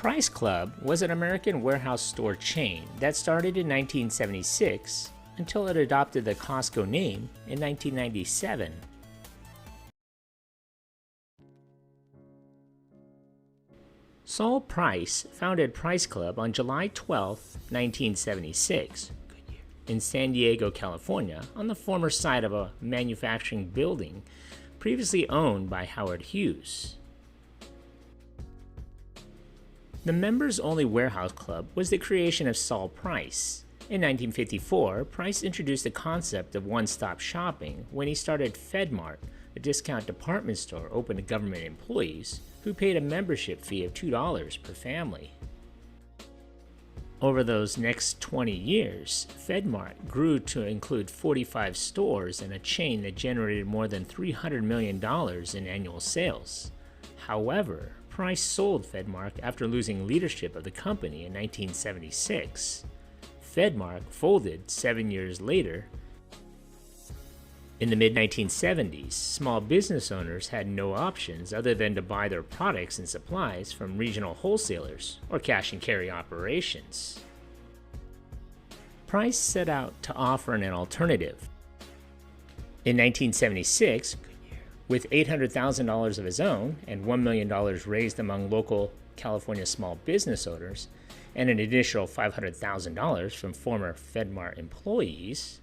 Price Club was an American warehouse store chain that started in 1976 until it adopted the Costco name in 1997. Saul Price founded Price Club on July 12, 1976, in San Diego, California, on the former site of a manufacturing building previously owned by Howard Hughes. The members-only warehouse club was the creation of Saul Price. In 1954, Price introduced the concept of one-stop shopping when he started FedMart, a discount department store open to government employees who paid a membership fee of $2 per family. Over those next 20 years, FedMart grew to include 45 stores and a chain that generated more than $300 million in annual sales. However, Price sold FedMart after losing leadership of the company in 1976. FedMart folded 7 years later. In the mid-1970s, small business owners had no options other than to buy their products and supplies from regional wholesalers or cash-and-carry operations. Price set out to offer an alternative. In 1976, with $800,000 of his own and $1 million raised among local California small business owners, and an additional $500,000 from former FedMart employees,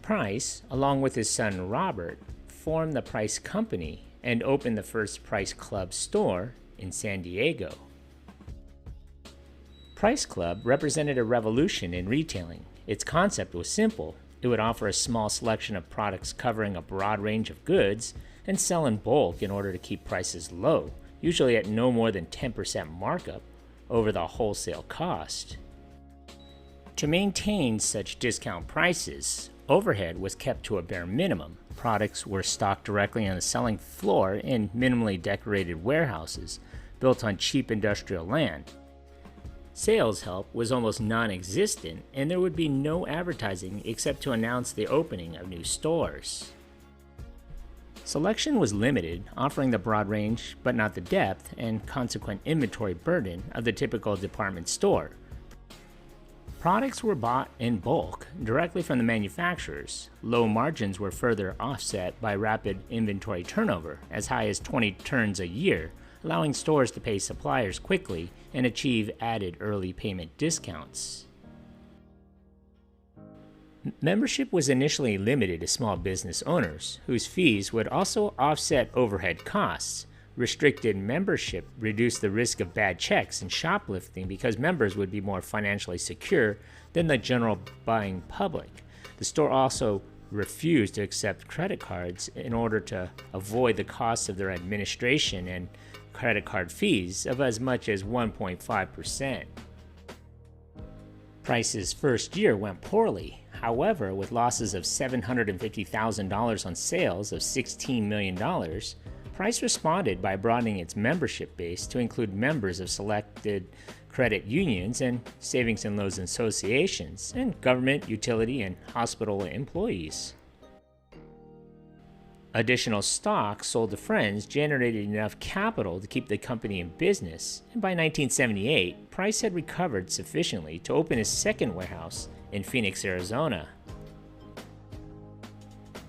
Price, along with his son Robert, formed the Price Company and opened the first Price Club store in San Diego. Price Club represented a revolution in retailing. Its concept was simple. It would offer a small selection of products covering a broad range of goods and sell in bulk in order to keep prices low, usually at no more than 10% markup over the wholesale cost. To maintain such discount prices, overhead was kept to a bare minimum. Products were stocked directly on the selling floor in minimally decorated warehouses built on cheap industrial land. Sales help was almost non-existent, and there would be no advertising except to announce the opening of new stores. Selection was limited, offering the broad range but not the depth and consequent inventory burden of the typical department store. Products were bought in bulk, directly from the manufacturers. Low margins were further offset by rapid inventory turnover, as high as 20 turns a year, allowing stores to pay suppliers quickly and achieve added early payment discounts. Membership was initially limited to small business owners, whose fees would also offset overhead costs. Restricted membership reduced the risk of bad checks and shoplifting because members would be more financially secure than the general buying public. The store also refused to accept credit cards in order to avoid the costs of their administration and credit card fees of as much as 1.5%. Price's first year went poorly. However, with losses of $750,000 on sales of $16 million, Price responded by broadening its membership base to include members of selected credit unions and savings and loans associations, and government, utility, and hospital employees. Additional stock sold to friends generated enough capital to keep the company in business, and by 1978, Price had recovered sufficiently to open his second warehouse in Phoenix, Arizona.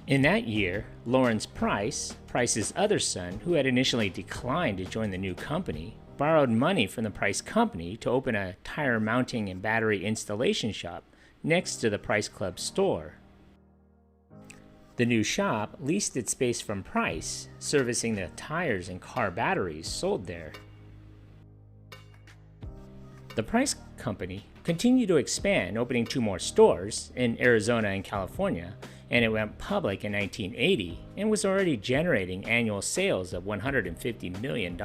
In that year, Lawrence Price, Price's other son, who had initially declined to join the new company, borrowed money from the Price Company to open a tire mounting and battery installation shop next to the Price Club store. The new shop leased its space from Price, servicing the tires and car batteries sold there. The Price Company continued to expand, opening 2 more stores in Arizona and California, and it went public in 1980 and was already generating annual sales of $150 million.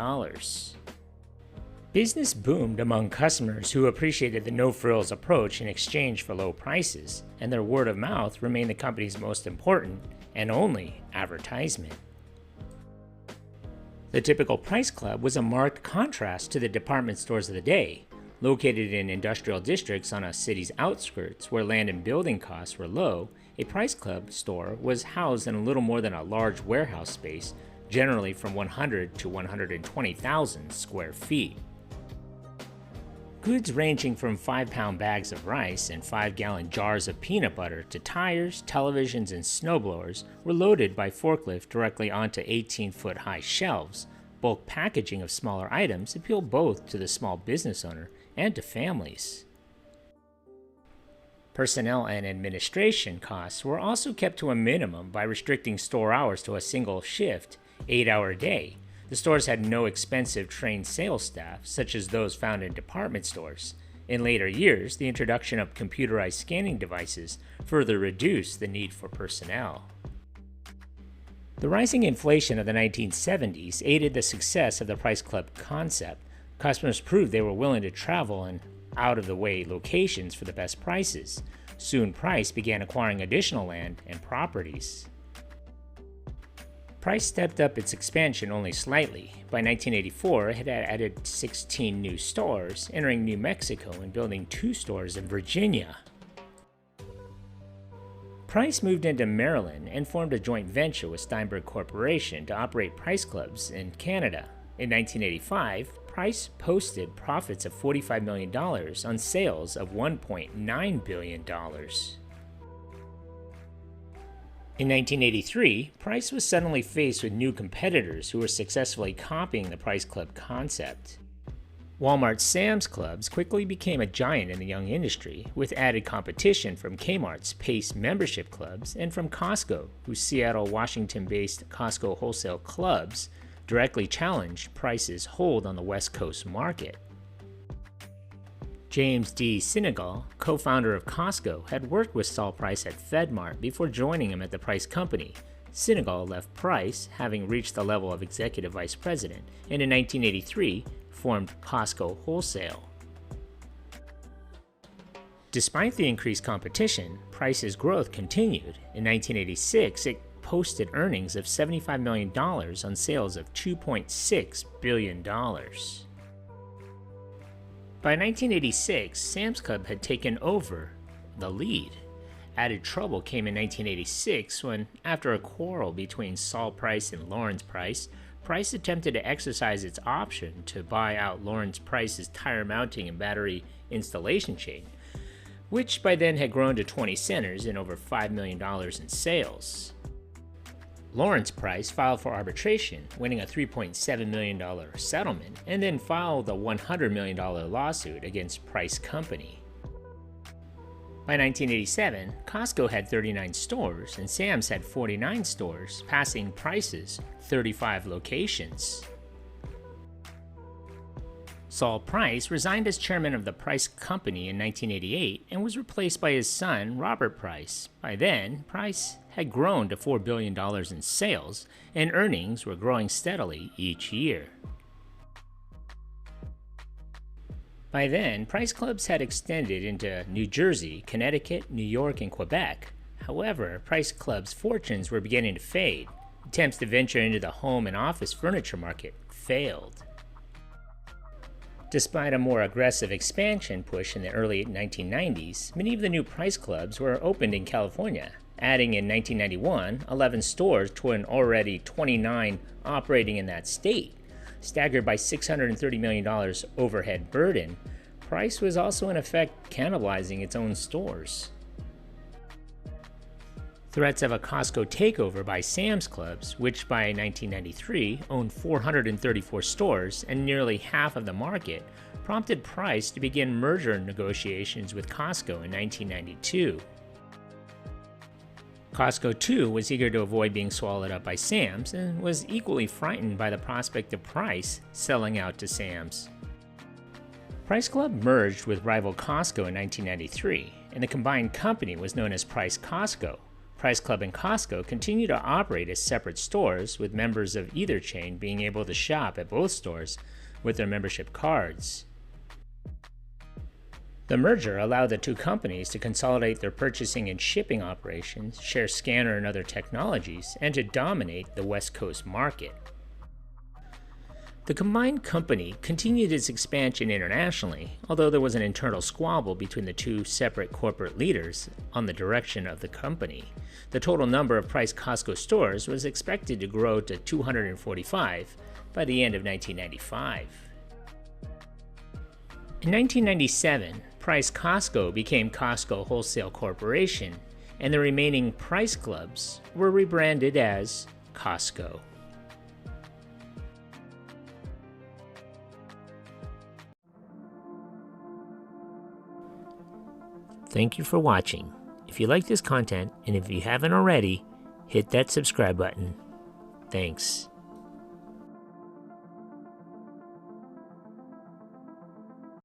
Business boomed among customers who appreciated the no-frills approach in exchange for low prices, and their word of mouth remained the company's most important and only advertisement. The typical Price Club was a marked contrast to the department stores of the day. Located in industrial districts on a city's outskirts where land and building costs were low, a Price Club store was housed in a little more than a large warehouse space generally from 100 to 120,000 square feet. Goods ranging from 5-pound bags of rice and 5-gallon jars of peanut butter to tires, televisions, and snowblowers were loaded by forklift directly onto 18-foot high shelves. Bulk packaging of smaller items appealed both to the small business owner and to families. Personnel and administration costs were also kept to a minimum by restricting store hours to a single shift, 8-hour day. The stores had no expensive trained sales staff, such as those found in department stores. In later years, the introduction of computerized scanning devices further reduced the need for personnel. The rising inflation of the 1970s aided the success of the Price Club concept. Customers proved they were willing to travel in out-of-the-way locations for the best prices. Soon, Price began acquiring additional land and properties. Price stepped up its expansion only slightly. By 1984, it had added 16 new stores, entering New Mexico and building 2 stores in Virginia. Price moved into Maryland and formed a joint venture with Steinberg Corporation to operate Price Clubs in Canada. In 1985, Price posted profits of $45 million on sales of $1.9 billion. In 1983, Price was suddenly faced with new competitors who were successfully copying the Price Club concept. Walmart's Sam's Clubs quickly became a giant in the young industry, with added competition from Kmart's Pace membership clubs and from Costco, whose Seattle, Washington-based Costco Wholesale clubs directly challenged Price's hold on the West Coast market. James D. Sinegal, co-founder of Costco, had worked with Saul Price at FedMart before joining him at the Price Company. Sinegal left Price, having reached the level of executive vice president, and in 1983 formed Costco Wholesale. Despite the increased competition, Price's growth continued. In 1986, it posted earnings of $75 million on sales of $2.6 billion. By 1986, Sam's Club had taken over the lead. Added trouble came in 1986 when, after a quarrel between Saul Price and Lawrence Price, Price attempted to exercise its option to buy out Lawrence Price's tire mounting and battery installation chain, which by then had grown to 20 centers and over $5 million in sales. Lawrence Price filed for arbitration, winning a $3.7 million settlement, and then filed a $100 million lawsuit against Price Company. By 1987, Costco had 39 stores and Sam's had 49 stores, passing Price's 35 locations. Saul Price resigned as chairman of the Price Company in 1988 and was replaced by his son, Robert Price. By then, Price had grown to $4 billion in sales, and earnings were growing steadily each year. By then, Price Clubs had extended into New Jersey, Connecticut, New York, and Quebec. However, Price Clubs' fortunes were beginning to fade. Attempts to venture into the home and office furniture market failed. Despite a more aggressive expansion push in the early 1990s, many of the new Price Clubs were opened in California, adding in 1991 11 stores to an already 29 operating in that state. Staggered by $630 million overhead burden, Price was also in effect cannibalizing its own stores. Threats of a Costco takeover by Sam's Clubs, which by 1993 owned 434 stores and nearly half of the market, prompted Price to begin merger negotiations with Costco in 1992. Costco, too, was eager to avoid being swallowed up by Sam's and was equally frightened by the prospect of Price selling out to Sam's. Price Club merged with rival Costco in 1993, and the combined company was known as Price Costco. Price Club and Costco continue to operate as separate stores, with members of either chain being able to shop at both stores with their membership cards. The merger allowed the two companies to consolidate their purchasing and shipping operations, share scanner and other technologies, and to dominate the West Coast market. The combined company continued its expansion internationally, although there was an internal squabble between the two separate corporate leaders on the direction of the company. The total number of Price Costco stores was expected to grow to 245 by the end of 1995. In 1997, Price Costco became Costco Wholesale Corporation, and the remaining Price Clubs were rebranded as Costco. Thank you for watching. If you like this content, and if you haven't already, hit that subscribe button. Thanks.